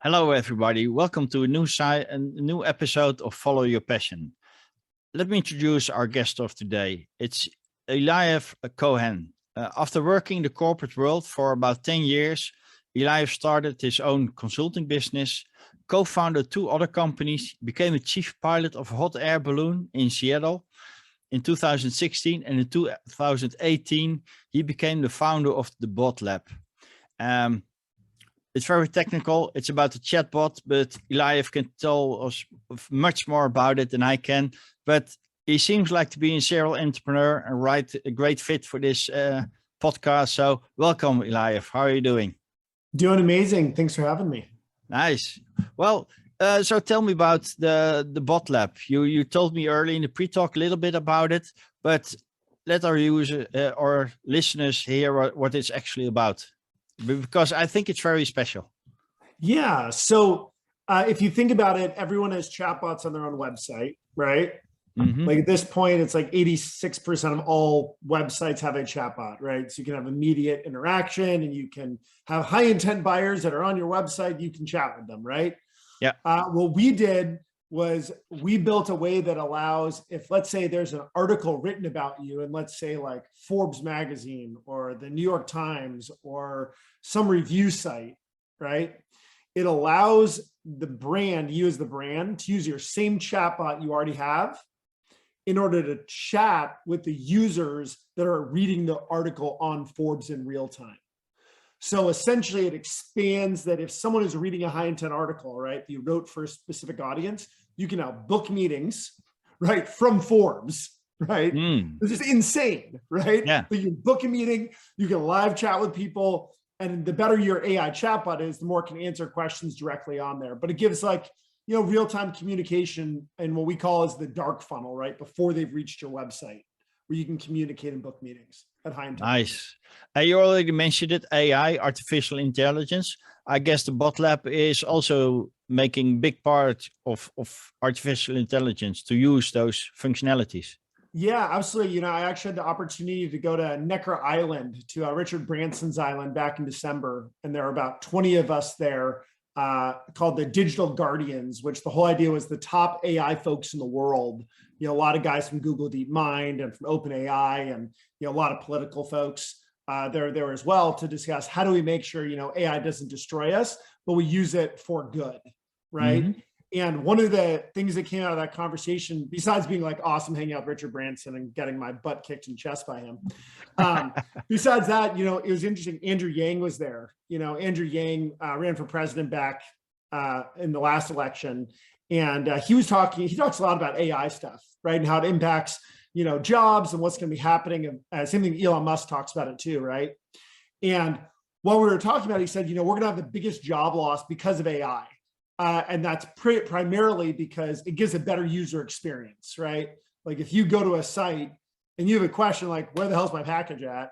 Hello, everybody. Welcome to a new episode of Follow Your Passion. Let me introduce our guest of today. It's Eliav Cohen. After working in the corporate world for about 10 years, Eliav started his own consulting business, co-founded 2 other companies, became a chief pilot of a hot air balloon in Seattle in 2016, and in 2018, he became the founder of the Bot Lab. It's very technical. It's about the chatbot, but Eliav can tell us much more about it than I can. But he seems like to be a serial entrepreneur and a great fit for this podcast. So welcome, Eliav. How are you doing? Doing amazing. Thanks for having me. Nice. Well, so tell me about the Bot Lab. You told me early in the pre-talk a little bit about it, but let our users or listeners hear what it's actually about, because I think it's very special. Yeah. So if you think about it, everyone has chatbots on their own website, right? Mm-hmm. Like at this point, it's like 86% of all websites have a chatbot, right? So you can have immediate interaction and you can have high intent buyers that are on your website. You can chat with them, right? Yeah. What we did was we built a way that allows, if let's say there's an article written about you, and let's say like Forbes magazine or the New York Times or some review site, right? It allows the brand, you as the brand, to use your same chatbot you already have in order to chat with the users that are reading the article on Forbes in real time. So essentially it expands that if someone is reading a high intent article, right, you wrote for a specific audience, you can now book meetings, right, from Forbes, right? It's just insane, right? Yeah. So you can book a meeting, you can live chat with people, and the better your AI chatbot is, the more it can answer questions directly on there. But it gives like, you know, real-time communication and what we call is the dark funnel, right? Before they've reached your website, where you can communicate and book meetings at high intent. Nice. You already mentioned it, AI, artificial intelligence. I guess the Bot Lab is also making big part of artificial intelligence to use those functionalities. Yeah, absolutely. You know, I actually had the opportunity to go to Necker Island, to Richard Branson's island back in December. And there were about 20 of us there called the Digital Guardians, which the whole idea was the top AI folks in the world. You know, a lot of guys from Google DeepMind and from OpenAI and, you know, a lot of political folks they're there as well to discuss how do we make sure, you know, AI doesn't destroy us, but we use it for good, right? Mm-hmm. And one of the things that came out of that conversation, besides being like awesome hanging out with Richard Branson and getting my butt kicked in chest by him, besides that, you know, it was interesting. Andrew Yang was there. You know, Andrew Yang ran for president back in the last election. And he talks a lot about AI stuff, right? And how it impacts, you know, jobs and what's going to be happening. And same thing, Elon Musk talks about it too, right? And while we were talking about it, he said, you know, we're going to have the biggest job loss because of AI. And that's primarily because it gives a better user experience, right? Like if you go to a site and you have a question like, where the hell's my package at?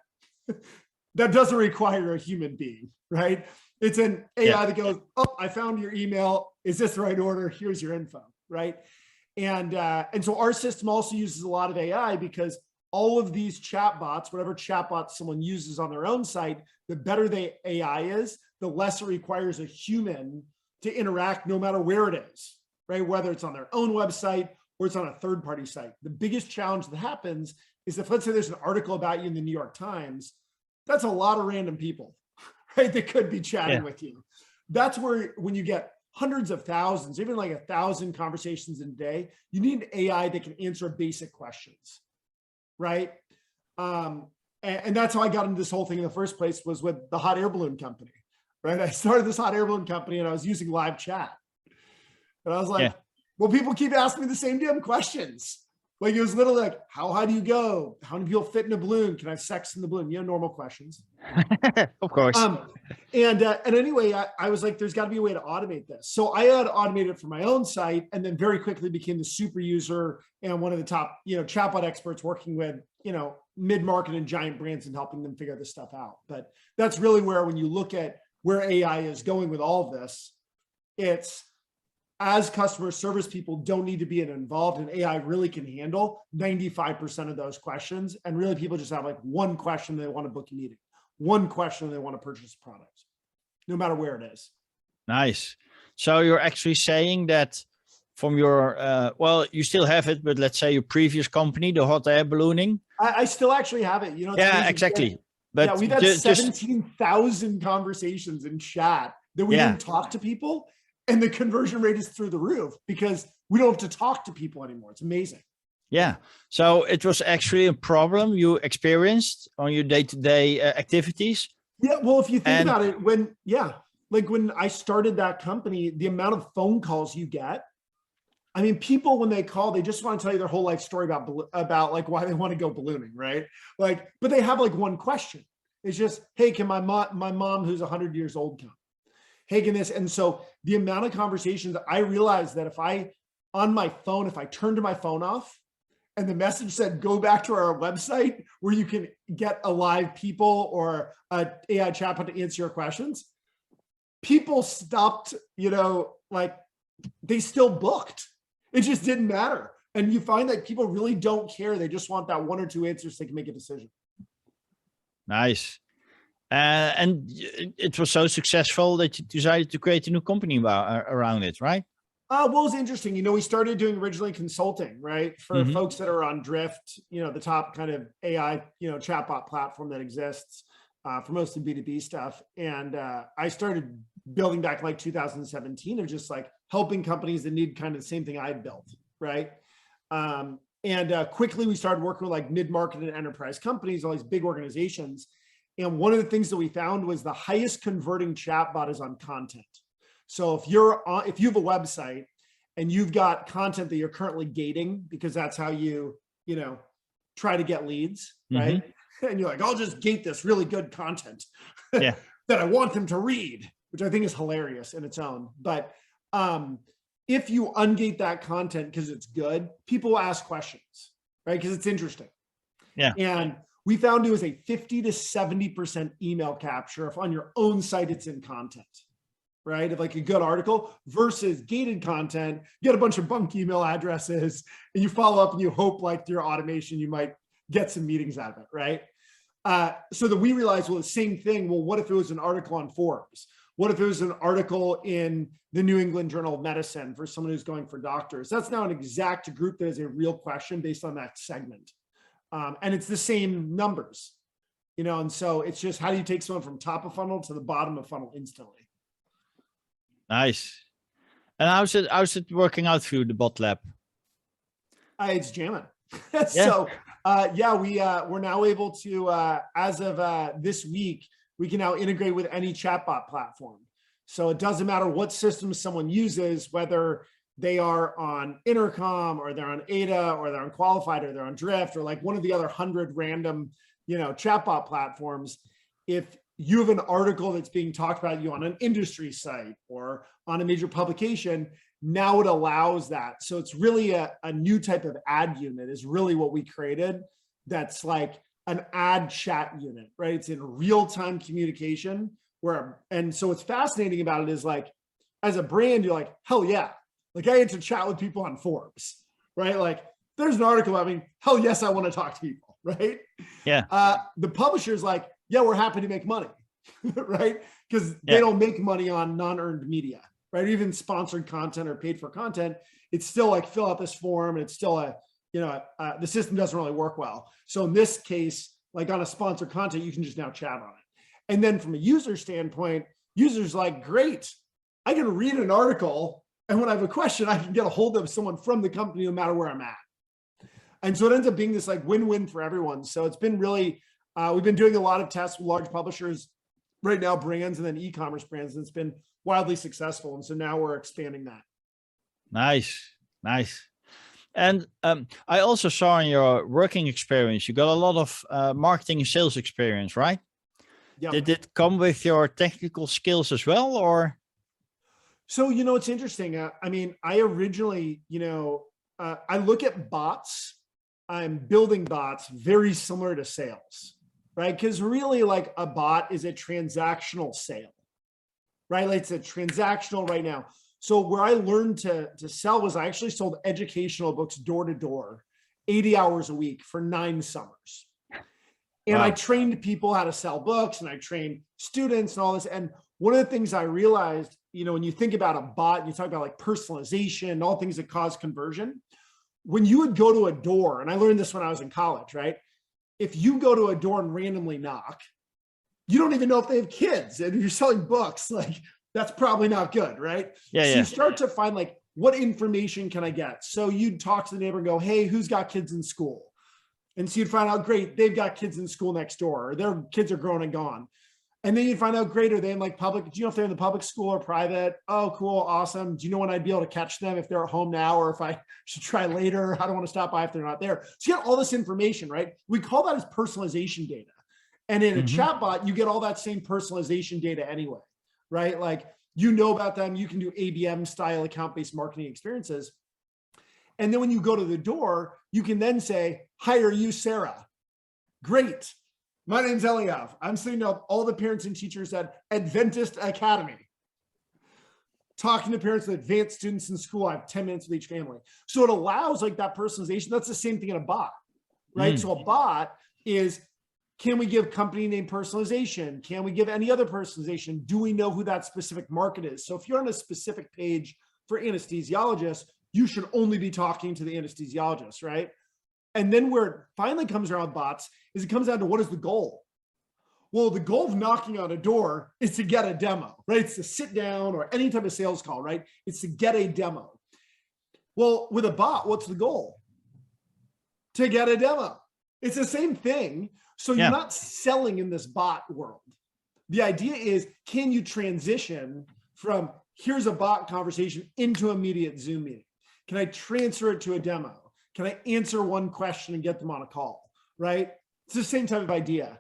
That doesn't require a human being, right? It's an AI that goes, oh, I found your email. Is this the right order? Here's your info, right? And so our system also uses a lot of AI because all of these chatbots, whatever chatbots someone uses on their own site, the better the AI is, the less it requires a human to interact no matter where it is, right? Whether it's on their own website or it's on a third-party site. The biggest challenge that happens is if, let's say there's an article about you in the New York Times, that's a lot of random people, right? That could be chatting with you. That's where when you get hundreds of thousands, even like 1,000 conversations in a day, you need an AI that can answer basic questions, right? And that's how I got into this whole thing in the first place, was with the hot air balloon company. Right, I started this hot air balloon company and I was using live chat. And I was like, well, people keep asking me the same damn questions. Like it was literally like, how high do you go? How many people fit in a balloon? Can I have sex in the balloon? You know, normal questions. Of course. And anyway, I was like, there's got to be a way to automate this. So I had automated it for my own site, and then very quickly became the super user and one of the top, you know, chatbot experts working with, you know, mid-market and giant brands and helping them figure this stuff out. But that's really where, when you look at where AI is going with all of this, it's as customer service people don't need to be involved, and AI really can handle 95% of those questions. And really people just have like one question they want to book a meeting, one question they want to purchase a product, no matter where it is. Nice. So you're actually saying that from your, well, you still have it, but let's say your previous company, the hot air ballooning. I still actually have it. You know, it's Yeah, amazing. exactly. Yeah, But we've had just 17,000 conversations in chat that we yeah, didn't talk to people. And the conversion rate is through the roof because we don't have to talk to people anymore. It's amazing. yeah. So it was actually a problem you experienced on your day-to-day activities. Yeah, well, if you think And about it, like when I started that company, the amount of phone calls you get, I mean, people when they call, they just want to tell you their whole life story about like why they want to go ballooning, right? Like, but they have like one question. It's just, hey, can my mom who's 100 years old come? Hey, can this? And so the amount of conversations, I realized that if I turned my phone off and the message said, go back to our website where you can get a live people or an AI chatbot to answer your questions, people stopped, like they still booked. It just didn't matter. And you find that people really don't care. They just want that one or two answers so they can make a decision. nice. And it was so successful that you decided to create a new company around it, right? Well, it was interesting. We started doing originally consulting, right? For folks that are on Drift, the top kind of AI, chatbot platform that exists for mostly B2B stuff. And I started building back in like 2017 of just like helping companies that need kind of the same thing I built, right? And quickly we started working with like mid-market and enterprise companies, all these big organizations. And one of the things that we found was the highest converting chatbot is on content. So if you have a website and you've got content that you're currently gating, because that's how you try to get leads, right? And you're like, I'll just gate this really good content Yeah. that I want them to read, which I think is hilarious in its own. But if you ungate that content because it's good, people will ask questions, right? Because it's interesting. Yeah. And we found it was a 50 to 70% email capture if on your own site it's in content, right? Of like a good article versus gated content, you get a bunch of bunk email addresses and you follow up and you hope like through automation, you might get some meetings out of it, right? So that we realized, well, the same thing. Well, what if it was an article on Forbes? What if it was an article in the New England Journal of Medicine for someone who's going for doctors? That's now an exact group that is a real question based on that segment. And it's the same numbers, and so it's just, how do you take someone from top of funnel to the bottom of funnel instantly? Nice. And how's it working out for you, the bot lab? It's jamming. Yeah. So we're now able to, as of this week, we can now integrate with any chatbot platform. So it doesn't matter what system someone uses, whether they are on Intercom or they're on Ada or they're on Qualified or they're on Drift or like one of the other 100 random, chatbot platforms. If you have an article that's being talked about you on an industry site or on a major publication, now it allows that. So it's really a new type of ad unit is really what we created. That's like an ad chat unit, right? It's in real-time communication and so what's fascinating about it is like, as a brand, you're like, hell yeah. Like I get to chat with people on Forbes, right? Like there's an article about me, hell yes, I want to talk to people, right? Yeah. The publisher's like, yeah, we're happy to make money, right? Because they don't make money on non-earned media, right? Even sponsored content or paid for content, it's still like fill out this form and it's still the system doesn't really work well. So in this case, like on a sponsored content, you can just now chat on it. And then from a user standpoint, users like, great, I can read an article and when I have a question, I can get a hold of someone from the company no matter where I'm at. And so it ends up being this like win-win for everyone. So it's been really, we've been doing a lot of tests with large publishers right now, brands and then e-commerce brands. And it's been wildly successful. And so now we're expanding that. Nice. And I also saw in your working experience, you got a lot of marketing and sales experience, right? Yeah. Did it come with your technical skills as well, or? So, it's interesting. I mean, I originally, I look at bots. I'm building bots very similar to sales, right? Because really like a bot is a transactional sale, right? Like it's a transactional right now. So where I learned to sell was I actually sold educational books door to door, 80 hours a week for 9 summers. And wow. I trained people how to sell books and I trained students and all this. And one of the things I realized when you think about a bot and you talk about like personalization, all things that cause conversion, when you would go to a door, and I learned this when I was in college, right? If you go to a door and randomly knock, you don't even know if they have kids, and if you're selling books, like that's probably not good, right? Yeah, so yeah. You start to find like, what information can I get? So you'd talk to the neighbor and go, hey, who's got kids in school? And so you'd find out, great, they've got kids in school next door, or their kids are grown and gone. And then you'd find out, great, are they in like public? Do you know if they're in the public school or private? Oh, cool, awesome. Do you know when I'd be able to catch them if they're at home now, or if I should try later? I don't want to stop by if they're not there. So you get all this information, right? We call that as personalization data. And in a chatbot, you get all that same personalization data anyway, right? Like, you know about them, you can do ABM style account-based marketing experiences. And then when you go to the door, you can then say, hi, are you Sarah? Great. My name's Eliav. I'm sitting up all the parents and teachers at Adventist Academy, talking to parents of advanced students in school. I have 10 minutes with each family. So it allows like that personalization. That's the same thing in a bot, right? So a bot is, can we give company name personalization? Can we give any other personalization? Do we know who that specific market is? So if you're on a specific page for anesthesiologists, you should only be talking to the anesthesiologist, right? And then where it finally comes around bots is it comes down to, what is the goal? Well, the goal of knocking on a door is to get a demo, right? It's to sit down, or any type of sales call, right? It's to get a demo. Well, with a bot, what's the goal? To get a demo. It's the same thing. So you're not selling in this bot world. The idea is, can you transition from here's a bot conversation into immediate Zoom meeting? Can I transfer it to a demo? Can I answer one question and get them on a call, right? It's the same type of idea.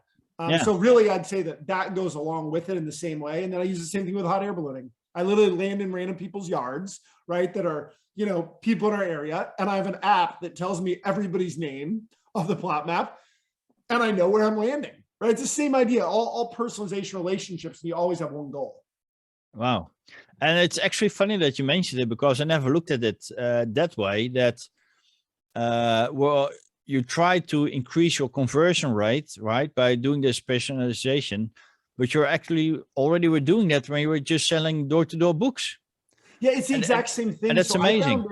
So really, I'd say that goes along with it in the same way. And then I use the same thing with hot air ballooning. I literally land in random people's yards, right? That are, people in our area. And I have an app that tells me everybody's name of the plot map. And I know where I'm landing, right? It's the same idea, all personalization relationships, and you always have one goal. Wow. And it's actually funny that you mentioned it, because I never looked at it that way, that, well, you try to increase your conversion rate, right, by doing this personalization, but you're actually already were doing that when you were just selling door-to-door books. Yeah, it's the exact same thing. And that's amazing.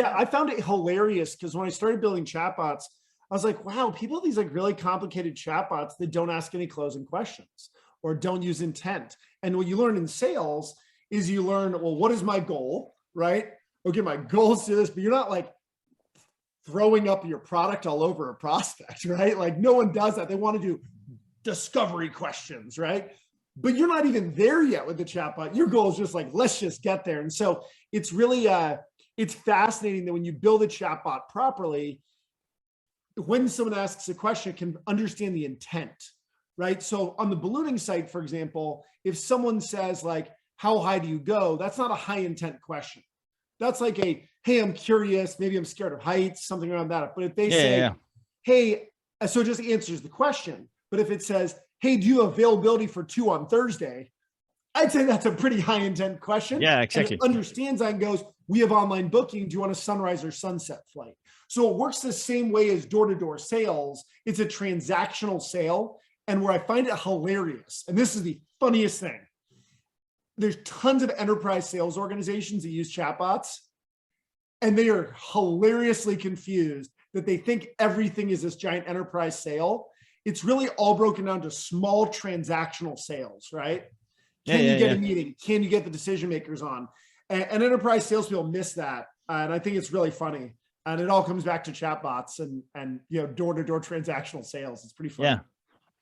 I found it hilarious, because when I started building chatbots, I was like, wow, people have these like really complicated chatbots that don't ask any closing questions or don't use intent. And what you learn in sales is you learn, well, what is my goal, right? Okay, my goal is to this, but you're not like throwing up your product all over a prospect, right? Like no one does that. They want to do discovery questions, right? But you're not even there yet with the chatbot. Your goal is just like, let's just get there. And so it's really, it's fascinating that when you build a chatbot properly, when someone asks a question, it can understand the intent, right? So on the ballooning site, for example, if someone says like, how high do you go? That's not a high intent question. That's like a, hey, I'm curious, maybe I'm scared of heights, something around that. But if they say, hey, so it just answers the question. But if it says, hey, do you have availability for 2 on Thursday? I'd say that's a pretty high intent question. Yeah, exactly. And it understands that and goes, we have online booking. Do you want a sunrise or sunset flight? So it works the same way as door-to-door sales. It's a transactional sale. And where I find it hilarious, and this is the funniest thing, there's tons of enterprise sales organizations that use chatbots, and they are hilariously confused that they think everything is this giant enterprise sale. It's really all broken down to small transactional sales, right? Can you get a meeting? Can you get the decision makers on? And enterprise salespeople miss that. And I think it's really funny. And it all comes back to chatbots and door-to-door transactional sales. It's pretty funny. Yeah.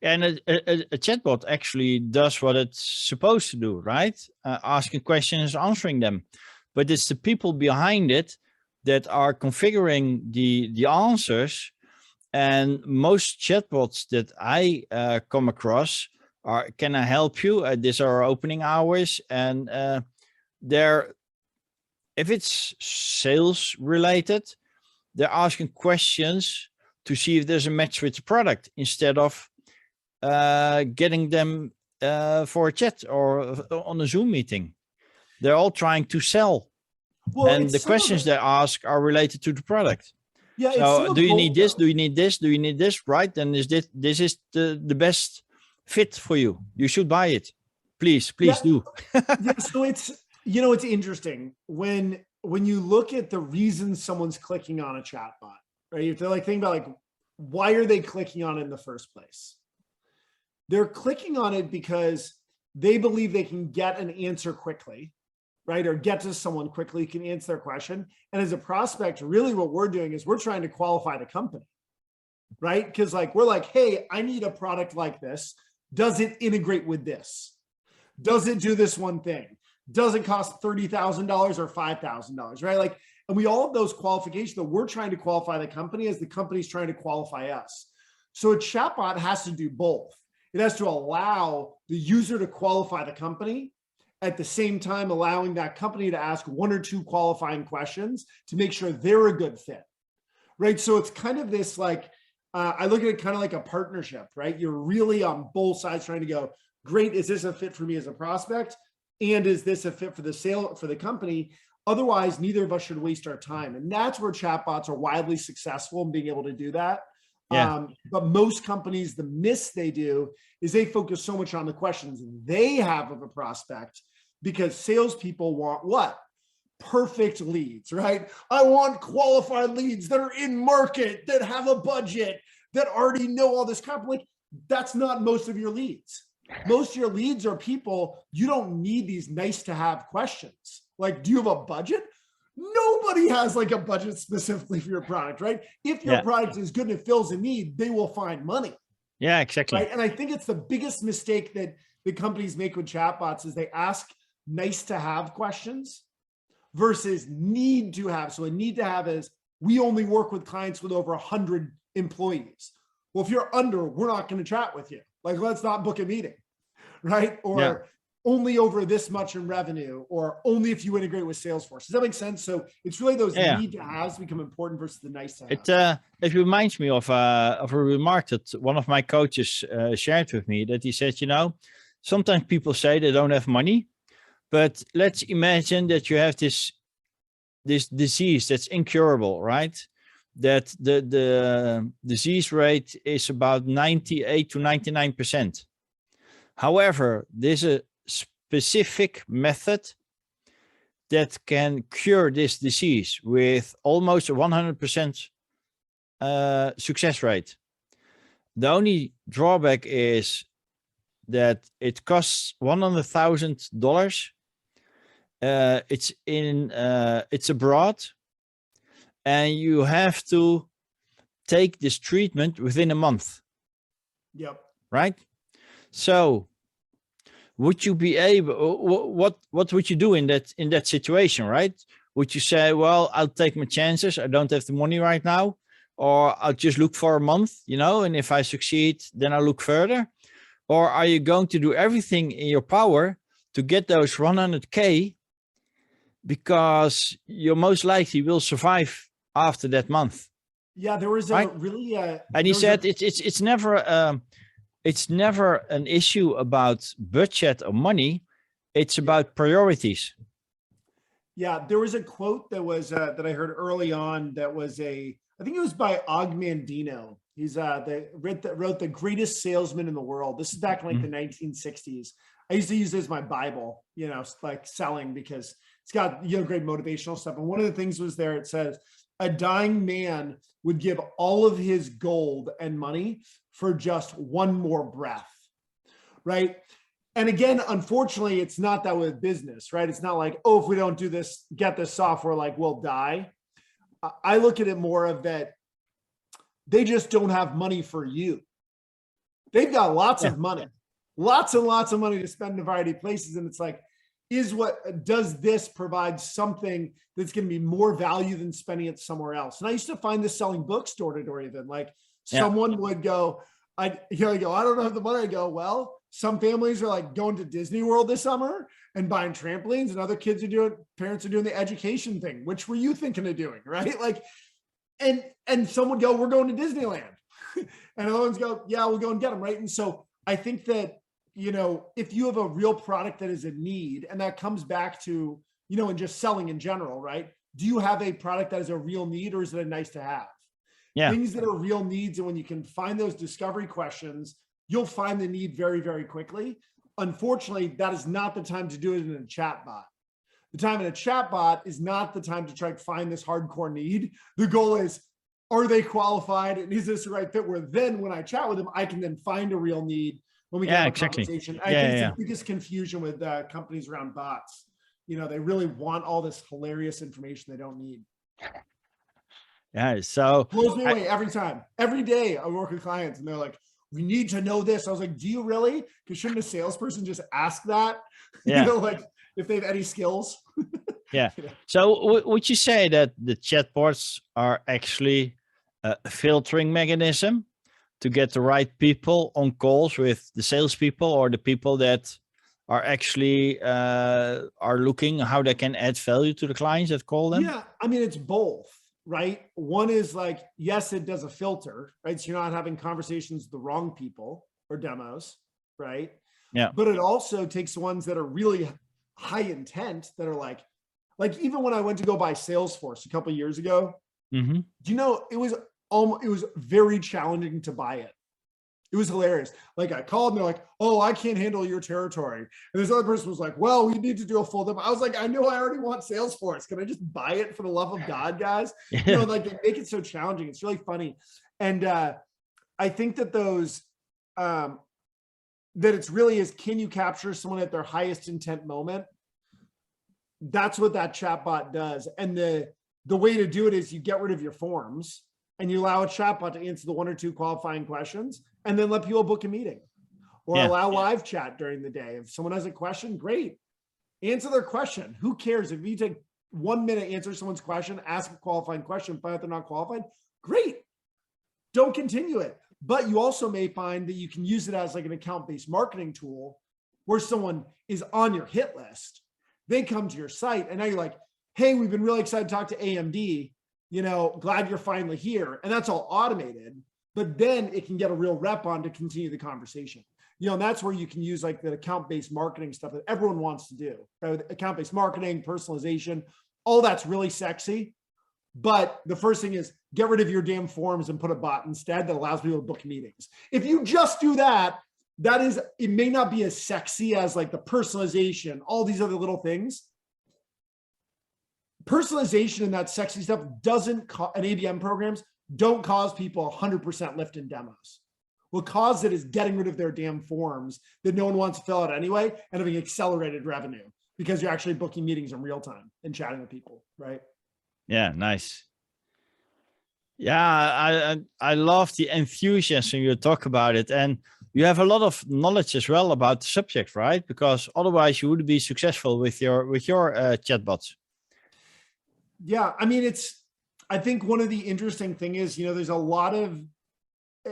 And a chatbot actually does what it's supposed to do, right? Asking questions, answering them. But it's the people behind it that are configuring the answers. And most chatbots that I come across are, can I help you? These are our opening hours. And if it's sales related, they're asking questions to see if there's a match with the product instead of getting them for a chat or on a Zoom meeting. They're all trying to sell. Well, and the questions they ask are related to the product. Yeah. So do you need this? Do you need this? Do you need this? Right. Then is this is the best fit for you. You should buy it. Please do. Yeah, so You know, it's interesting when you look at the reasons someone's clicking on a chatbot, right? If they're like thinking about like, why are they clicking on it in the first place? They're clicking on it because they believe they can get an answer quickly, right? Or get to someone quickly who can answer their question. And as a prospect, really what we're doing is we're trying to qualify the company, right? Because like, we're like, hey, I need a product like this. Does it integrate with this? Does it do this one thing? Does it cost $30,000 or $5,000, right? Like, and we all have those qualifications that we're trying to qualify the company as the company's trying to qualify us. So a chatbot has to do both. It has to allow the user to qualify the company, at the same time allowing that company to ask one or two qualifying questions to make sure they're a good fit, right? So it's kind of this like, I look at it kind of like a partnership, right? You're really on both sides trying to go, great, is this a fit for me as a prospect? And is this a fit for the sale for the company? Otherwise, neither of us should waste our time. And that's where chatbots are wildly successful in being able to do that. Yeah. But most companies, the miss they do is they focus so much on the questions they have of a prospect, because salespeople want what? Perfect leads, right? I want qualified leads that are in market, that have a budget, that already know all this crap. Like, that's not most of your leads. Most of your leads are people, you don't need these nice to have questions. Like, do you have a budget? Nobody has like a budget specifically for your product, right? If your product is good and it fills a need, they will find money. Yeah, exactly. Right. And I think it's the biggest mistake that the companies make with chatbots is they ask nice to have questions versus need to have. So a need to have is, we only work with clients with over 100 employees. Well, if you're under, we're not going to chat with you. Like, let's not book a meeting, right? Or only over this much in revenue, or only if you integrate with Salesforce. Does that make sense? So it's really those need to haves become important versus the nice to have. It reminds me of a remark that one of my coaches shared with me, that he said, you know, sometimes people say they don't have money, but let's imagine that you have this disease that's incurable, right? That the disease rate is about 98 to 99%. However, there's a specific method that can cure this disease with almost a 100% success rate. The only drawback is that it costs $100,000. It's abroad, and you have to take this treatment within a month. Yep. Right. So would you be able, what would you do in that situation, right? Would you say, well, I'll take my chances, I don't have the money right now, or I'll just look for a month, you know, and if I succeed, then I'll look further? Or are you going to do everything in your power to get those 100K, because you most likely will survive after that month? Yeah, there was a really and he said it's never an issue about budget or money. It's about priorities. Yeah, there was a quote that was that I heard early on that was I think it was by Og Mandino. He's wrote The Greatest Salesman in the World. This is back in like the 1960s. I used to use it as my Bible, you know, like selling, because it's got, you know, great motivational stuff. And one of the things was there, it says, a dying man would give all of his gold and money for just one more breath, right? And again, unfortunately, it's not that with business, right? It's not like, oh, if we don't do this, get this software, like we'll die. I look at it more of that they just don't have money for you. They've got lots of money, lots and lots of money to spend in a variety of places. And it's like, does this provide something that's going to be more value than spending it somewhere else? And I used to find this selling books door to door, even like someone would go, I don't have the money. I go, well, some families are like going to Disney World this summer and buying trampolines, and other parents are doing the education thing. Which were you thinking of doing? Right. Like, and some would go, we're going to Disneyland. And other ones go, yeah, we'll go and get them. Right. And so I think that, you know, if you have a real product that is a need, and that comes back to, you know, and just selling in general, right? Do you have a product that is a real need, or is it a nice to have? Yeah. Things that are real needs. And when you can find those discovery questions, you'll find the need very, very quickly. Unfortunately, that is not the time to do it in a chat bot. The time in a chatbot is not the time to try to find this hardcore need. The goal is, are they qualified? And is this the right fit? Where then when I chat with them, I can then find a real need when we get a exactly. conversation. I think it's the biggest confusion with companies around bots. They really want all this hilarious information they don't need. Yeah, so blows me away every time. Every day I work with clients and they're like, we need to know this. I was like, do you really? Because shouldn't a salesperson just ask that? Yeah. Like if they have any skills. Yeah. So would you say that the chatbots are actually a filtering mechanism to get the right people on calls with the salespeople or the people that are actually are looking how they can add value to the clients that call them? Yeah, I mean, it's both, right? One is like, yes, it does a filter, right? So you're not having conversations with the wrong people or demos, right? Yeah. But it also takes ones that are really high intent that are like even when I went to go buy Salesforce a couple of years ago, do you know, it was very challenging to buy it. It was hilarious. Like I called and they're like, oh, I can't handle your territory. And this other person was like, well, we need to do a full demo. I was like, I know I already want Salesforce. Can I just buy it for the love of God, guys? Like they make it so challenging. It's really funny. And I think that those, that it's really is, can you capture someone at their highest intent moment? That's what that chatbot does. And the way to do it is you get rid of your forms and you allow a chatbot to answer the 1 or 2 qualifying questions and then let people book a meeting or allow live chat during the day. If someone has a question, great. Answer their question. Who cares? If you take 1 minute, answer someone's question, ask a qualifying question, find out they're not qualified, great. Don't continue it. But you also may find that you can use it as like an account-based marketing tool where someone is on your hit list. They come to your site and now you're like, hey, we've been really excited to talk to AMD. Glad you're finally here. And that's all automated, but then it can get a real rep on to continue the conversation. And that's where you can use like the account-based marketing stuff that everyone wants to do. Right? Account-based marketing, personalization, all that's really sexy. But the first thing is get rid of your damn forms and put a bot instead that allows people to book meetings. If you just do that, it may not be as sexy as like the personalization, all these other little things. Personalization and that sexy stuff and ABM programs don't cause people 100% lift in demos. What causes it is getting rid of their damn forms that no one wants to fill out anyway and having accelerated revenue because you're actually booking meetings in real time and chatting with people, right? Yeah, nice. Yeah, I love the enthusiasm you talk about it. And you have a lot of knowledge as well about the subject, right? Because otherwise you wouldn't be successful with your chatbots. Yeah, I mean, I think one of the interesting thing is, there's a lot of,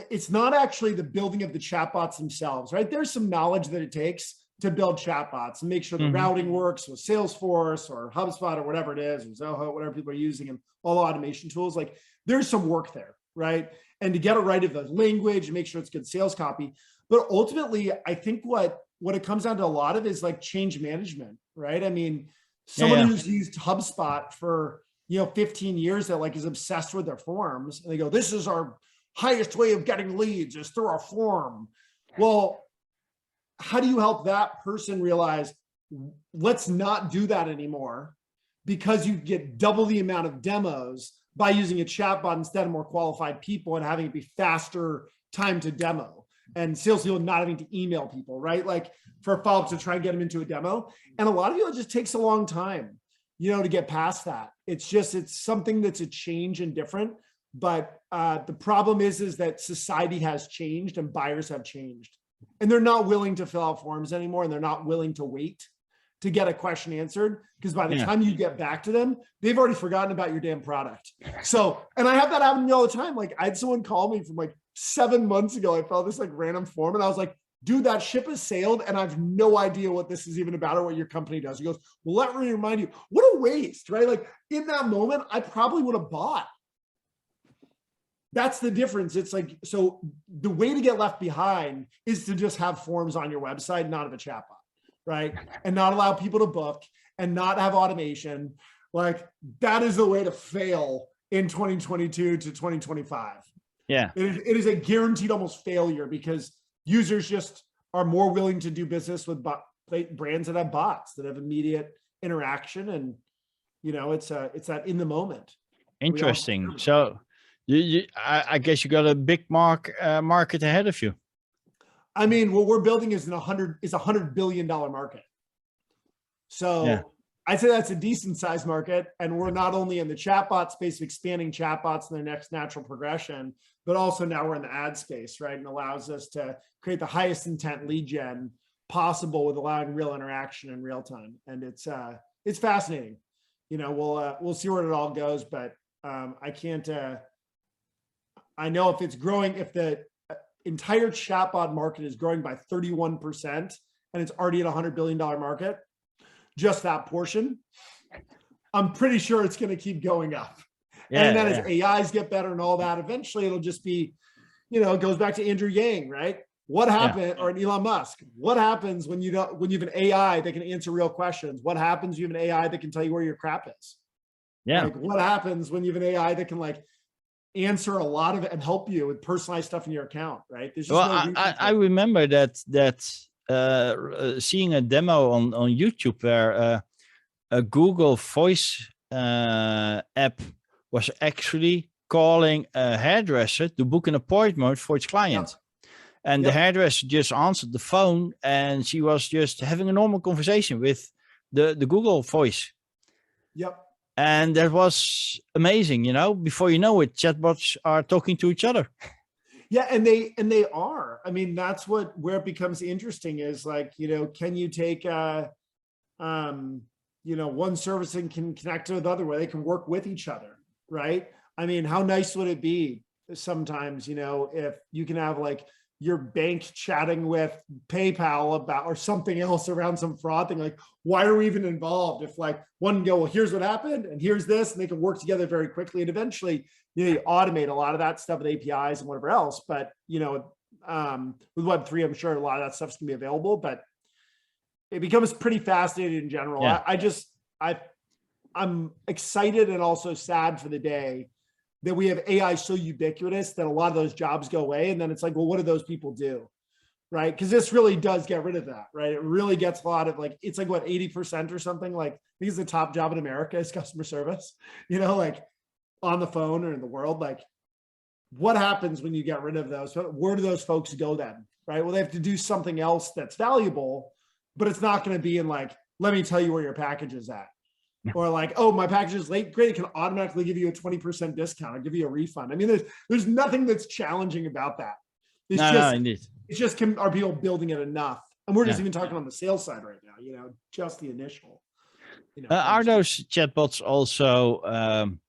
it's not actually the building of the chatbots themselves, right? There's some knowledge that it takes to build chatbots and make sure the routing works with Salesforce or HubSpot or whatever it is, or Zoho, whatever people are using, and all the automation tools. Like there's some work there, right? And to get it right of the language and make sure it's good sales copy. But ultimately, I think what it comes down to a lot of is like change management, right? I mean, someone who's used HubSpot for 15 years that like is obsessed with their forms, and they go, "This is our highest way of getting leads is through our form." Well, how do you help that person realize, let's not do that anymore, because you get double the amount of demos by using a chatbot instead of more qualified people and having it be faster time to demo, and sales people not having to email people, right? Like for a follow-up to try and get them into a demo. And a lot of people, it just takes a long time, to get past that. It's something that's a change and different. But the problem is that society has changed and buyers have changed, and they're not willing to fill out forms anymore. And they're not willing to wait to get a question answered, because by the time you get back to them, they've already forgotten about your damn product. So, and I have that happen to me all the time. Like I had someone call me from like 7 months ago. I filled this like random form and I was like, dude, that ship has sailed and I have no idea what this is even about or what your company does. He goes, well, let me remind you. What a waste, right? Like in that moment, I probably would have bought. That's the difference. It's like, so the way to get left behind is to just have forms on your website, not have a chatbot, right? And not allow people to book and not have automation. Like that is the way to fail in 2022 to 2025. Yeah. It is a guaranteed almost failure, because users just are more willing to do business with brands that have bots that have immediate interaction. And, it's that in the moment. Interesting. So I guess you got a big market ahead of you. I mean, what we're building is $100 billion market. So yeah. I'd say that's a decent sized market. And we're not only in the chatbot space, expanding chatbots in their next natural progression, but also now we're in the ad space, right? And allows us to create the highest intent lead gen possible with allowing real interaction in real time. And it's fascinating. We'll see where it all goes, but I can't, I know if it's growing, if the entire chatbot market is growing by 31% and it's already at $100 billion market, just that portion, I'm pretty sure it's going to keep going up. Yeah, and then as AIs get better and all that, eventually it'll just be, it goes back to Andrew Yang, right? What happened, or Elon Musk, what happens when you have an AI that can answer real questions? What happens when you have an AI that can tell you where your crap is? Yeah. Like, what happens when you have an AI that can answer a lot of it and help you with personalized stuff in your account, right? There's just I remember that seeing a demo on YouTube where a Google Voice app was actually calling a hairdresser to book an appointment for its client. Yep. And the hairdresser just answered the phone and she was just having a normal conversation with the Google Voice. Yep. And that was amazing, before you know it, chatbots are talking to each other. Yeah, and they are. I mean, that's where it becomes interesting is can you take one service and can connect to the other where they can work with each other, right? I mean, how nice would it be sometimes, if you can have your bank chatting with PayPal about, or something else around some fraud thing, why are we even involved? If one can go, well, here's what happened and here's this, and they can work together very quickly. And eventually, you automate a lot of that stuff with APIs and whatever else. But, with Web3, I'm sure a lot of that stuff's gonna be available, but it becomes pretty fascinating in general. Yeah. I'm excited and also sad for the day that we have AI so ubiquitous that a lot of those jobs go away. And then it's well, what do those people do? Right? Because this really does get rid of that, right? It really gets a lot of it's what, 80% or something? I think it's the top job in America is customer service, on the phone or in the world. What happens when you get rid of those? Where do those folks go then? Right? Well, they have to do something else that's valuable, but it's not going to be in let me tell you where your package is at. Or oh, my package is late. Great. It can automatically give you a 20% discount. I'll give you a refund. I mean, there's nothing that's challenging about that. It's just are people building it enough? And we're just even talking on the sales side right now, just the initial. Are those chatbots also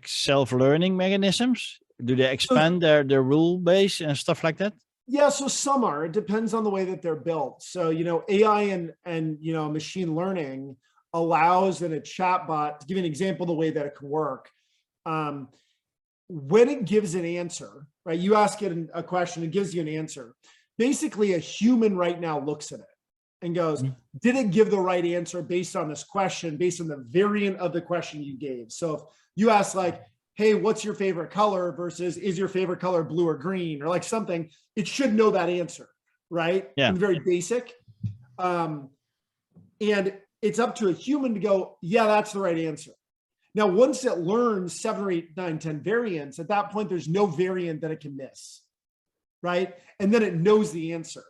self-learning mechanisms? Do they expand their rule base and stuff like that? Yeah, so some are. It depends on the way that they're built. So, AI and machine learning allows in a chatbot, to give you an example of the way that it can work. When it gives an answer, right? You ask it a question, it gives you an answer. Basically, a human right now looks at it and goes, did it give the right answer based on this question, based on the variant of the question you gave? So if you ask hey, what's your favorite color versus is your favorite color blue or green or something, it should know that answer, right? Yeah. And very basic. And it's up to a human to go, yeah, that's the right answer. Now, once it learns 7 or 8, 9, 10 variants, at that point, there's no variant that it can miss, right? And then it knows the answer.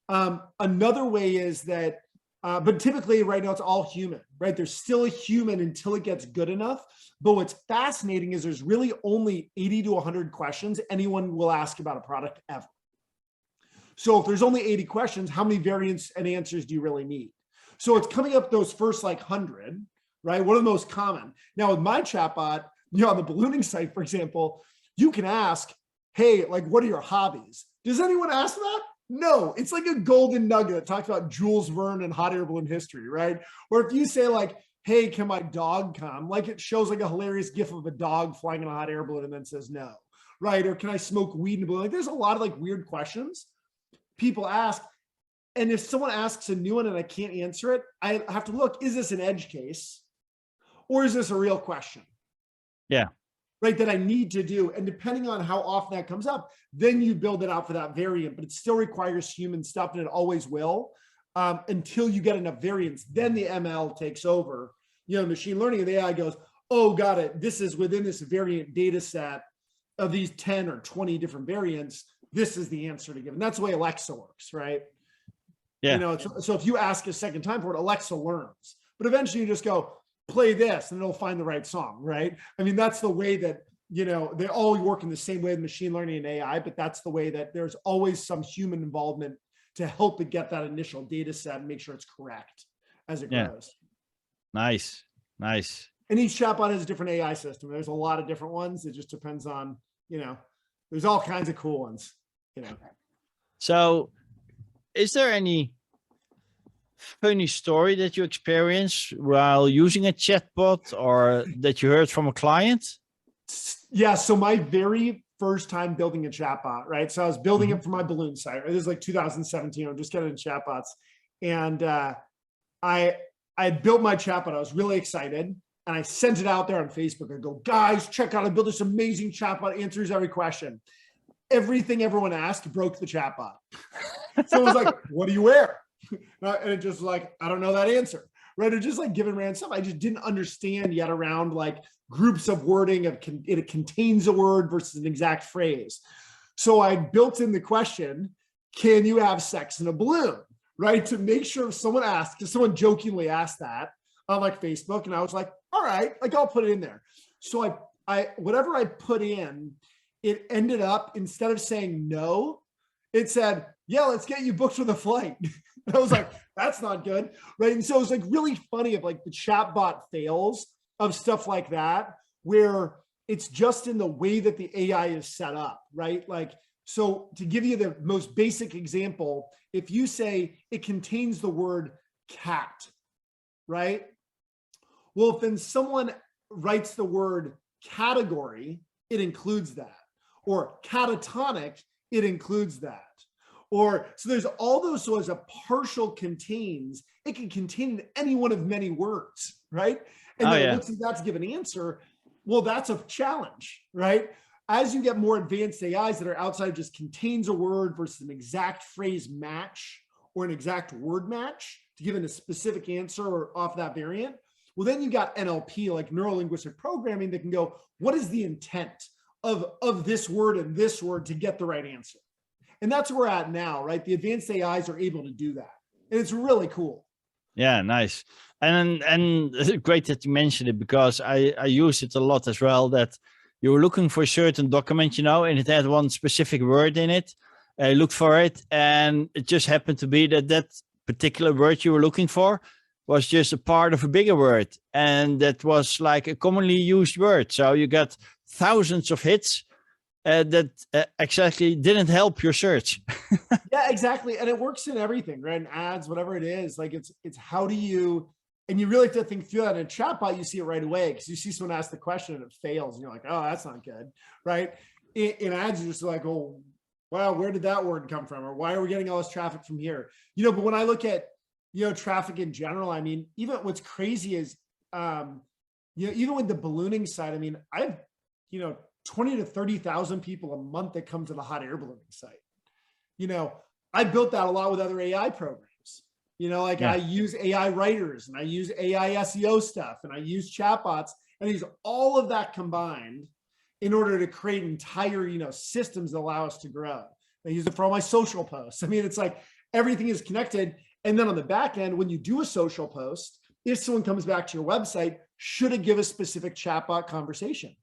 Another way is that, but typically right now it's all human, right? There's still a human until it gets good enough. But what's fascinating is there's really only 80 to 100 questions anyone will ask about a product ever. So if there's only 80 questions, how many variants and answers do you really need? So it's coming up those first 100, right? What are the most common? Now with my chatbot, on the ballooning site, for example, you can ask, hey, what are your hobbies? Does anyone ask that? No, it's a golden nugget that talks about Jules Verne and hot air balloon history, right? Or if you say hey, can my dog come? It shows a hilarious gif of a dog flying in a hot air balloon and then says no, right? Or can I smoke weed in a balloon? There's a lot of weird questions people ask. And if someone asks a new one and I can't answer it, I have to look, is this an edge case or is this a real question? Yeah. Right, that I need to do. And depending on how often that comes up, then you build it out for that variant, but it still requires human stuff and it always will. until you get enough variance. Then the ML takes over, machine learning, and the AI goes, oh, got it. This is within this variant data set of these 10 or 20 different variants. This is the answer to give. And that's the way Alexa works, right? Yeah. So if you ask a second time for it, Alexa learns. But eventually you just go, play this, and it'll find the right song, right? I mean, that's the way that, they all work in the same way with machine learning and AI, but that's the way that there's always some human involvement to help it get that initial data set and make sure it's correct as it grows. Nice. And each chatbot has a different AI system. There's a lot of different ones. It just depends on, there's all kinds of cool ones, So is there any funny story that you experienced while using a chatbot or that you heard from a client? Yeah. So my very first time building a chatbot, right? So I was building it for my balloon site. Right? This is like 2017. I'm just getting into chatbots. And I built my chatbot. I was really excited. And I sent it out there on Facebook. I go, guys, check out, I built this amazing chatbot, answers every question. Everything everyone asked broke the chatbot. So it was like, what do you wear? And it just like, I don't know that answer, right? It just like giving random stuff. I just didn't understand yet around like groups of wording of it contains a word versus an exact phrase. So I built in the question, can you have sex in a balloon? Right? To make sure if someone asked, because someone jokingly asked that on like Facebook, and I was like, all right, like I'll put it in there. So I whatever I put in, it ended up, instead of saying no, it said, yeah, let's get you booked for the flight. And I was like, that's not good, right? And so it was like really funny of like the chatbot fails of stuff like that, where it's just in the way that the AI is set up, right? Like, so to give you the most basic example, if you say it contains the word cat, right? Well, if then someone writes the word category, it includes that. Or catatonic, it includes that. Or, so there's all those, so as a partial contains, it can contain any one of many words, right? And then it looks at that to give an answer. Well, that's a challenge, right? As you get more advanced AIs that are outside of just contains a word versus an exact phrase match or an exact word match to give it a specific answer or off that variant, well, then you got NLP, like neuro-linguistic programming, that can go, what is the intent of this word and this word to get the right answer? And that's where we're at now, right? The advanced AIs are able to do that. And it's really cool. Yeah, nice. And great that you mentioned it, because I use it a lot as well, that you were looking for a certain document, and it had one specific word in it. I looked for it, and it just happened to be that particular word you were looking for was just a part of a bigger word. And that was like a commonly used word. So you got thousands of hits that exactly didn't help your search. Yeah, exactly. And it works in everything, right? In ads, whatever it is, like it's how do you, and you really have to think through that. In a chatbot, you see it right away because you see someone ask the question and it fails. And you're like, oh, that's not good, right? In ads, you're just like, oh, wow, where did that word come from? Or why are we getting all this traffic from here? But when I look at, traffic in general, I mean, even what's crazy is, even with the ballooning side, I mean, I have, 20 to 30,000 people a month that come to the hot air ballooning site. I built that a lot with other AI programs. I use AI writers and I use AI SEO stuff and I use chatbots, and I use all of that combined in order to create entire, systems that allow us to grow. I use it for all my social posts. I mean, it's like everything is connected. And then on the back end, when you do a social post, if someone comes back to your website, should it give a specific chatbot conversation?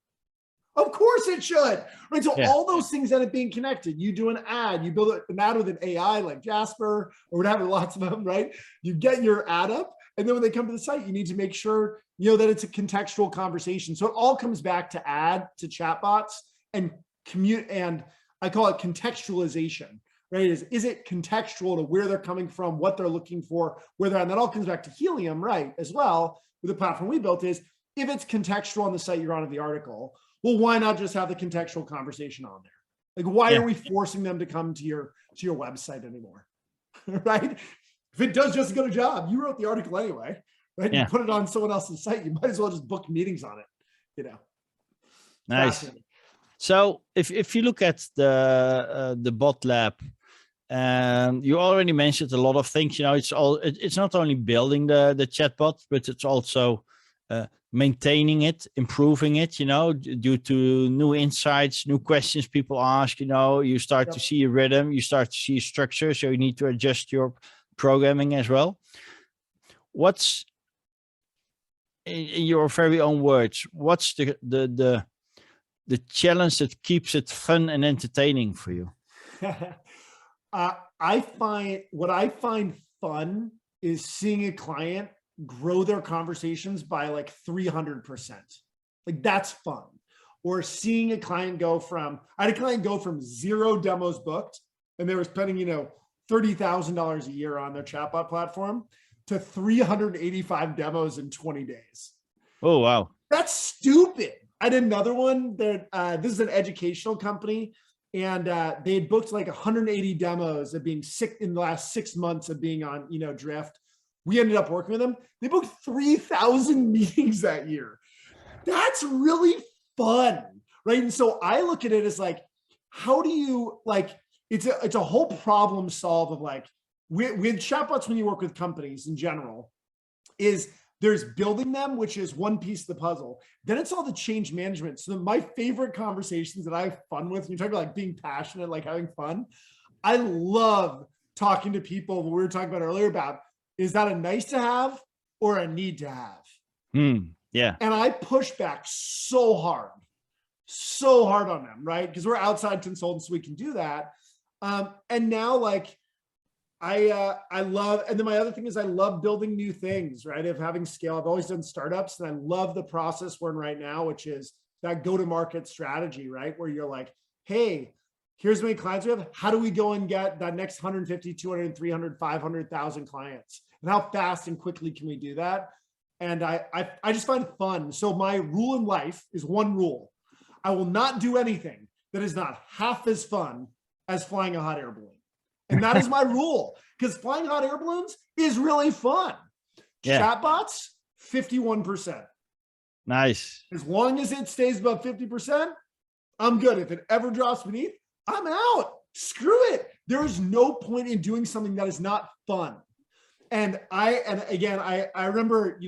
Of course it should, right? So all those things end up being connected. You do an ad, you build an ad with an AI like Jasper or whatever, lots of them, right? You get your ad up, and then when they come to the site, you need to make sure, that it's a contextual conversation. So it all comes back to ad, to chatbots, and commute, and I call it contextualization, right? Is it contextual to where they're coming from, what they're looking for, where they're at? And that all comes back to Helium, right? As well, with the platform we built, is if it's contextual on the site you're on of the article, well, why not just have the contextual conversation on there? Like, why are we forcing them to come to your website anymore? Right? If it does just a good job, you wrote the article anyway, right? You put it on someone else's site, you might as well just book meetings on it, Nice. So if you look at the bot lab, You already mentioned a lot of things. It's not only building the chatbot, but it's also maintaining it, improving it, due to new insights, new questions people ask. You start to see a rhythm, you start to see a structure, so you need to adjust your programming as well. What's, in your very own words, what's the challenge that keeps it fun and entertaining for you? I find fun is seeing a client grow their conversations by like 300%. Like that's fun. Or seeing a client go from, I had a client go from 0 demos booked and they were spending, $30,000 a year on their chatbot platform to 385 demos in 20 days. Oh, wow. That's stupid. I did another one that this is an educational company. And they had booked like 180 demos of being sick in the last 6 months of being on, Drift. We ended up working with them. They booked 3,000 meetings that year. That's really fun, right? And so I look at it as like, how do you it's a whole problem solve of like with chatbots when you work with companies in general is there's building them, which is one piece of the puzzle. Then it's all the change management. So my favorite conversations that I have fun with, you talk about like being passionate, like having fun. I love talking to people, what we were talking about earlier about, is that a nice to have or a need to have? Yeah. And I push back so hard on them, right? Because we're outside consultants, so we can do that. And now like, I love, and then my other thing is I love building new things, right? Of having scale. I've always done startups and I love the process we're in right now, which is that go-to-market strategy, right? Where you're like, hey, here's how many clients we have. How do we go and get that next 150, 200, 300, 500,000 clients? And how fast and quickly can we do that? And I just find it fun. So my rule in life is one rule. I will not do anything that is not half as fun as flying a hot air balloon. And that is my rule, because flying hot air balloons is really fun. Yeah. Chatbots, 51%. Nice. As long as it stays above 50%, I'm good. If it ever drops beneath, I'm out. Screw it. There is no point in doing something that is not fun. And again, I remember,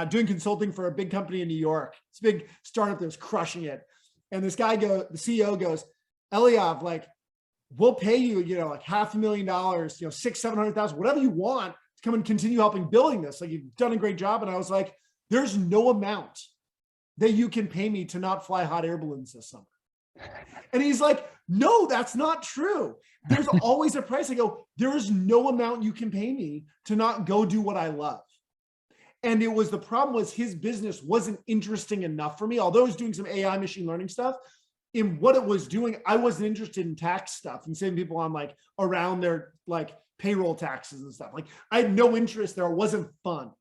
doing consulting for a big company in New York. It's a big startup that was crushing it. And this guy the CEO goes, Eliav, like, we'll pay you, like $500,000, $600,000-700,000, whatever you want to come and continue helping building this. Like, you've done a great job. And I was like, there's no amount that you can pay me to not fly hot air balloons this summer. And he's like, no, that's not true. There's always a price. I go, there is no amount you can pay me to not go do what I love. And the problem was his business wasn't interesting enough for me. Although I was doing some AI machine learning stuff, in what it was doing, I wasn't interested in tax stuff and saving people on like around their like payroll taxes and stuff. Like, I had no interest there. It wasn't fun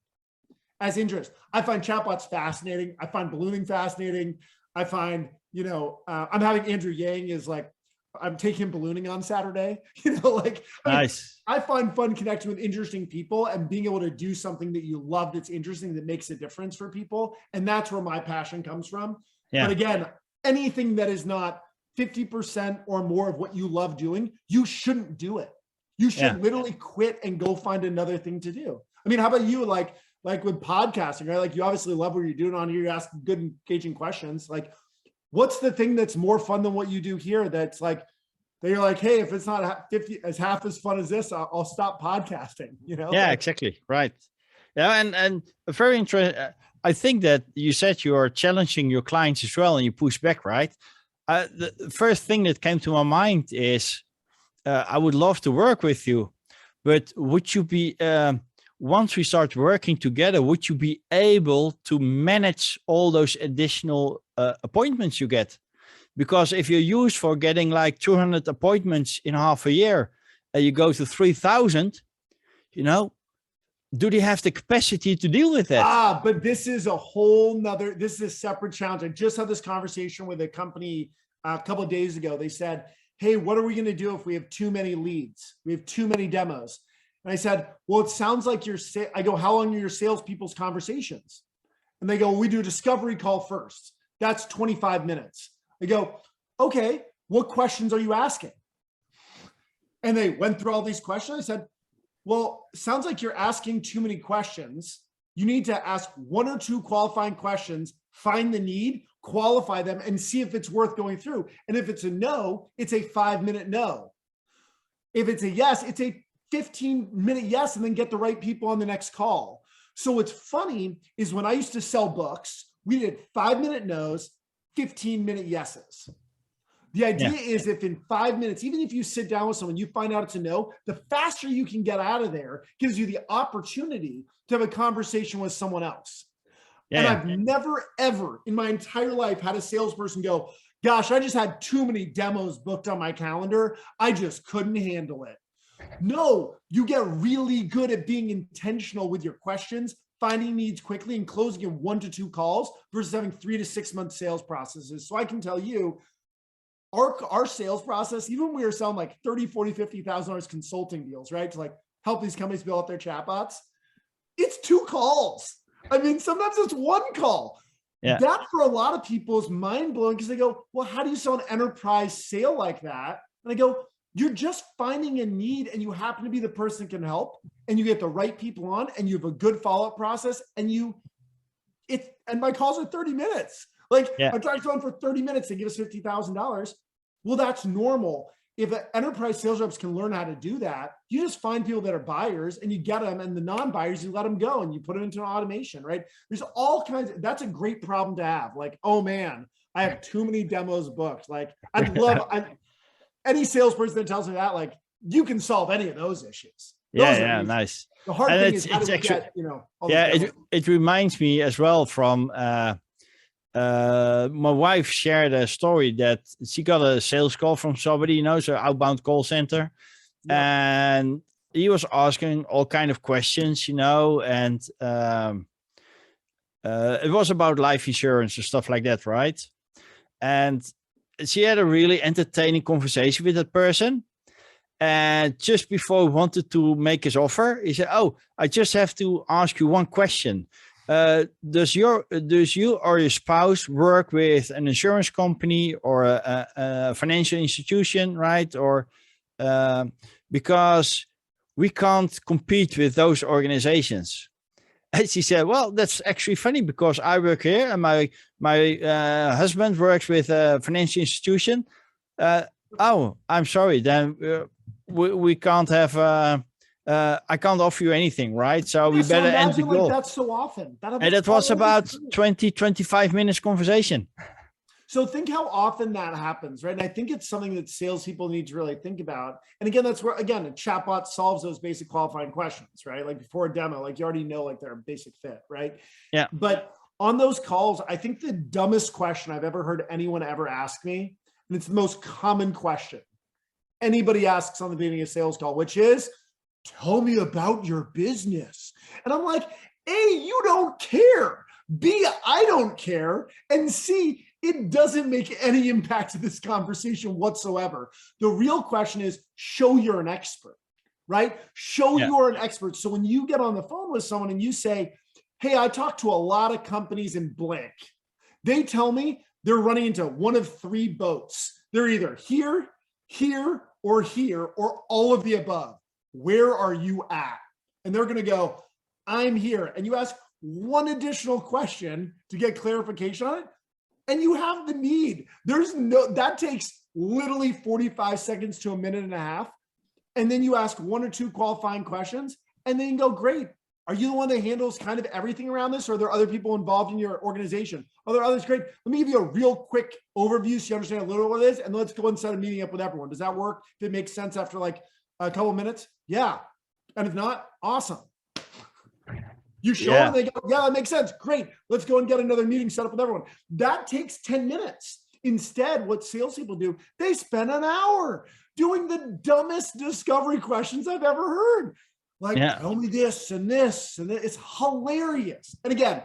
as interest. I find chatbots fascinating. I find ballooning fascinating. I find, I'm having Andrew Yang I'm taking him ballooning on Saturday, Nice. I find fun connecting with interesting people and being able to do something that you love, that's interesting, that makes a difference for people. And that's where my passion comes from. Yeah. But again, anything that is not 50% or more of what you love doing, you shouldn't do it. You should literally quit and go find another thing to do. I mean, how about you? Like with podcasting, right? Like, you obviously love what you're doing on here. You ask good, engaging questions. Like, what's the thing that's more fun than what you do here? That's like, that you're like, hey, if it's not half as fun as this, I'll stop podcasting, Yeah, exactly. Right. Yeah. And very interesting. I think that you said you are challenging your clients as well, and you push back, right? The first thing that came to my mind is, I would love to work with you, but would you be, once we start working together, would you be able to manage all those additional appointments you get? Because if you're used for getting like 200 appointments in half a year, and you go to 3,000, do they have the capacity to deal with that? But this is a separate challenge. I just had this conversation with a company a couple of days ago. They said, hey, what are we going to do if we have too many leads? We have too many demos. And I said, well, it sounds like I go, how long are your salespeople's conversations? And they go, we do a discovery call first. That's 25 minutes. I go, okay, what questions are you asking? And they went through all these questions. I said, well, sounds like you're asking too many questions. You need to ask 1 or 2 qualifying questions, find the need, qualify them, and see if it's worth going through. And if it's a no, it's a 5-minute no. If it's a yes, it's a 15-minute yes, and then get the right people on the next call. So what's funny is when I used to sell books, we did 5-minute no's, 15-minute yeses. The idea is if in 5 minutes, even if you sit down with someone, you find out it's a no, the faster you can get out of there gives you the opportunity to have a conversation with someone else. And I've never, ever in my entire life had a salesperson go, gosh, I just had too many demos booked on my calendar. I just couldn't handle it. No, you get really good at being intentional with your questions, finding needs quickly and closing in 1 to 2 calls versus having 3 to 6 month sales processes. So I can tell you, our sales process, even when we were selling like $30, $40, $50,000 consulting deals, right? To like help these companies build up their chatbots. It's 2 calls. I mean, sometimes it's 1 call. Yeah. That for a lot of people is mind blowing because they go, well, how do you sell an enterprise sale like that? And I go, you're just finding a need and you happen to be the person that can help and you get the right people on and you have a good follow-up process and my calls are 30 minutes. Like I tried going for 30 minutes to give us $50,000. Well, that's normal. If an enterprise sales reps can learn how to do that, you just find people that are buyers and you get them, and the non-buyers, you let them go and you put them into an automation, right? There's all kinds of, that's a great problem to have. Like, oh man, I have too many demos booked. Like I'd love any salesperson that tells me that, like you can solve any of those issues. Nice. The hard thing is how do we get, it reminds me as well from, my wife shared a story that she got a sales call from somebody, so outbound call center. And he was asking all kind of questions, and it was about life insurance and stuff like that, right? And she had a really entertaining conversation with that person. And just before he wanted to make his offer, he said, oh, I just have to ask you one question. Does you or your spouse work with an insurance company or a financial institution, right? Or because we can't compete with those organizations. And she said, well, that's actually funny because I work here and my husband works with a financial institution. Oh, I'm sorry. Then we can't have. I can't offer you anything, right? So we better end the call. That's so often. And that was about 20, 25 minutes conversation. So think how often that happens, right? And I think it's something that salespeople need to really think about. And again, that's where, again, a chatbot solves those basic qualifying questions, right? Like before a demo, like you already know, like they're a basic fit, right? Yeah. But on those calls, I think the dumbest question I've ever heard anyone ever ask me, and it's the most common question anybody asks on the beginning of a sales call, which is, tell me about your business. And I'm like, A, you don't care. B, I don't care. And C, it doesn't make any impact to this conversation whatsoever. The real question is, show you're an expert, right? Show you're an expert. So when you get on the phone with someone and you say, hey, I talked to a lot of companies in blank. They tell me they're running into one of 3 boats. They're either here, here, or all of the above. Where are you at? And they're going to go, I'm here. And you ask one additional question to get clarification on it, and you have the need. That takes literally 45 seconds to a minute and a half. And then you ask 1 or 2 qualifying questions, and then you go, great. Are you the one that handles kind of everything around this? Or are there other people involved in your organization? Are there others? Great. Let me give you a real quick overview so you understand a little bit what it is, and let's go and set a meeting up with everyone. Does that work? If it makes sense after like a couple of minutes? Yeah. And if not, awesome. You show them, they go, yeah, that makes sense. Great. Let's go and get another meeting set up with everyone. That takes 10 minutes. Instead, what salespeople do, they spend an hour doing the dumbest discovery questions I've ever heard. Like, tell me this and this, and it's hilarious. And again,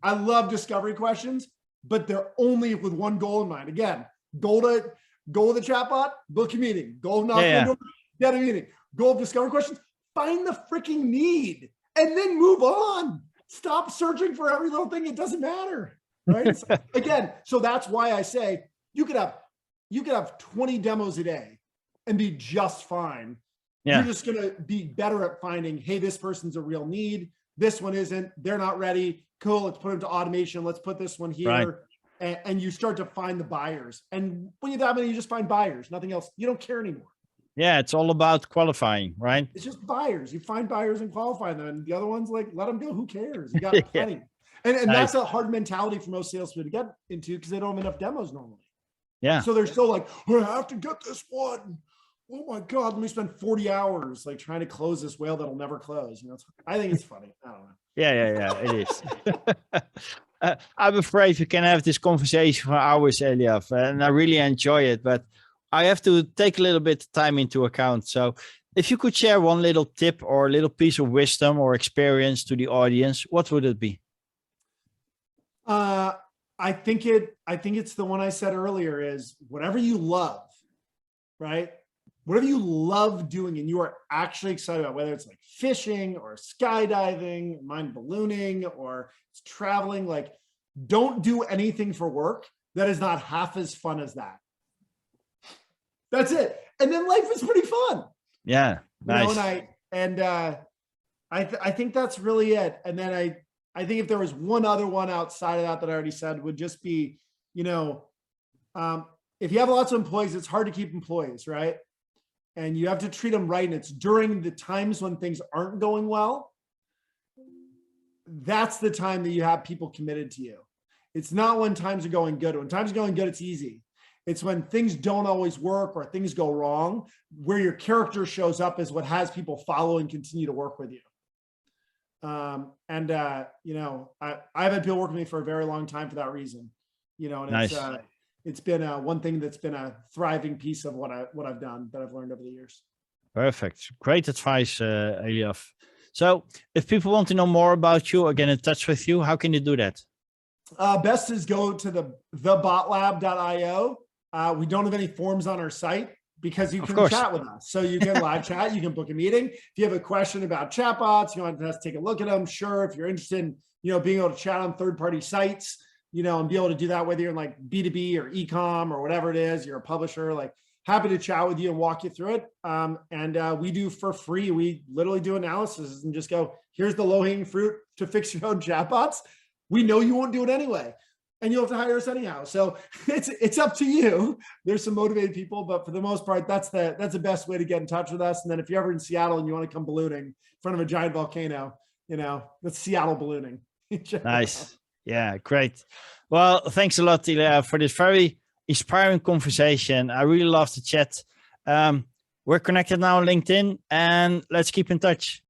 I love discovery questions, but they're only with one goal in mind. Again, goal with the chatbot, book a meeting. Goal of knocking on the door, get a meeting. Goal of discovery questions, find the freaking need and then move on. Stop searching for every little thing. It doesn't matter, right? So, again, so that's why I say you could have 20 demos a day and be just fine. Yeah. You're just going to be better at finding, hey, this person's a real need. This one isn't. They're not ready. Cool. Let's put them to automation. Let's put this one here. Right. And you start to find the buyers. And when you do that many, you just find buyers, nothing else. You don't care anymore. Yeah, it's all about qualifying, right? It's just buyers. You find buyers and qualify them. And the other ones, like, let them go. Who cares? You got plenty. And nice. That's a hard mentality for most salespeople to get into because they don't have enough demos normally. Yeah. So they're still like, I have to get this one. Oh my God, let me spend 40 hours like trying to close this whale that'll never close. You know, I think it's funny. I don't know. Yeah, it is. I'm afraid we can have this conversation for hours, Eliav, and I really enjoy it, but I have to take a little bit of time into account. So if you could share one little tip or a little piece of wisdom or experience to the audience, what would it be? I think it's the one I said earlier is whatever you love, right? Whatever you love doing and you are actually excited about, whether it's like fishing or skydiving, mine ballooning, or it's traveling, like don't do anything for work that is not half as fun as that. That's it. And then life is pretty fun. Yeah. Nice. You know, I think that's really it. And then I think if there was one other one outside of that I already said would just be, you know, if you have lots of employees, it's hard to keep employees, right? And you have to treat them right. And it's during the times when things aren't going well. That's the time that you have people committed to you. It's not when times are going good. When times are going good, it's easy. It's when things don't always work or things go wrong, where your character shows up as what has people follow and continue to work with you. You know, I've had people work with me for a very long time for that reason, you know, and nice. It's been one thing that's been a thriving piece of what I've done that I've learned over the years. Perfect. Great advice, Eliav. So if people want to know more about you or get in touch with you, how can you do that? Best is go to thebotlab.io. We don't have any forms on our site because you can chat with us. So you can live chat, you can book a meeting. If you have a question about chatbots, you want us to take a look at them, sure. If you're interested in, you know, being able to chat on third-party sites, you know, and be able to do that, whether you're in like B2B or e-com or whatever it is, you're a publisher, like happy to chat with you and walk you through it. We do for free. We literally do analysis and just go, here's the low-hanging fruit to fix your own chatbots. We know you won't do it anyway, and you'll have to hire us anyhow. So it's up to you. There's some motivated people, but for the most part, that's the best way to get in touch with us. And then if you're ever in Seattle and you want to come ballooning in front of a giant volcano, you know, that's Seattle ballooning. Nice. Yeah, great. Well, thanks a lot, Eliav, for this very inspiring conversation. I really love the chat. We're connected now on LinkedIn, and let's keep in touch.